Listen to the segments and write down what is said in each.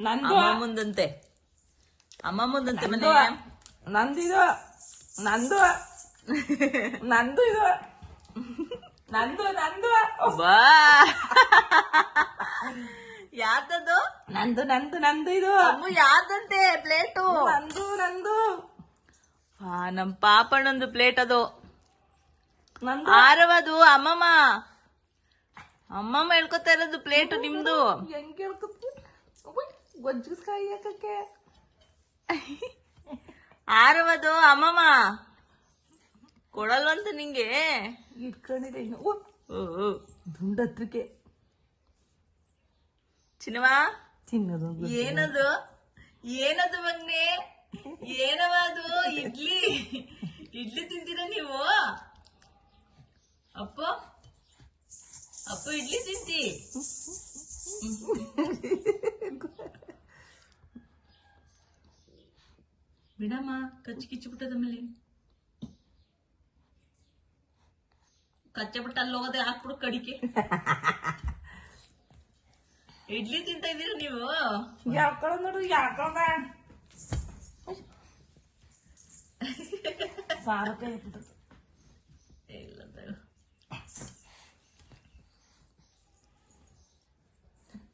ನಂದು ಅಮ್ಮ ಮುಂದಂತೆ ಮನೆ ನಂದಿದು ನಂದು ನಂದು ಇದು ನಂದು ನಂದು ಬಾ ಯಾತದು ನಂದು ನಂದು ನಂದು ಇದು ಅಮ್ಮ ಯಾದಂತೆ ಪ್ಲೇಟು ನಂದು ನಂದು ನಮ್ ಪಾಪಣ್ಣಂದು ಪ್ಲೇಟ್ ಅದು ನಂದು ಆರವದು ಅಮ್ಮಮ್ಮ ಹೇಳ್ಕೊತಾ ಇರೋದು ಪ್ಲೇಟು ನಿಮ್ದು ಹೆಂಗ್ ಕೇಳ್ಕೊತಿ ಗೊಜ್ಜಿಸ್ಕಾಯಿ ಹಾಕಕ್ಕೆ ಆರವದು ಅಮ್ಮಮ್ಮ ಕೊಡಲ್ವಂತ ನಿಂಗೆ ಇಟ್ಕೊಂಡಿದೆ ಇನ್ನು ಓ ದುಂಡತ್ರಕ್ಕೆ ಚಿನ್ನವಾ ತಿನ್ನೋದು ಏನದು ಮಗ್ನೆ ಏನವದು ಇಡ್ಲಿ ತಿಂತೀರ ನೀವು ಅಪ್ಪು ಇಡ್ಲಿ ತಿಂತಿ ಬಿಡಮ್ಮ ಕಚ್ಚಿ ಕಿಚ್ಚಿ ಬಿಟ್ಟದ ಮೇಲೆ ಕಚ್ಚೆ ಬಿಟ್ಟು ಅಲ್ಲಿ ಹೋಗೋದೆ ಹಾಕ್ಬಿಡು ಕಡಿಕೆ ಇಡ್ಲಿ ತಿಂತ ಇದೀರ ನೀವು ಯಾಕಂದ್ ನೋಡು ಯಾಕಂದ ಸಾರಕ್ಕೆ ಇಲ್ಲ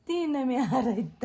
ತಿನ್ನ ಮ್ಯಾರ ಇತ್ತ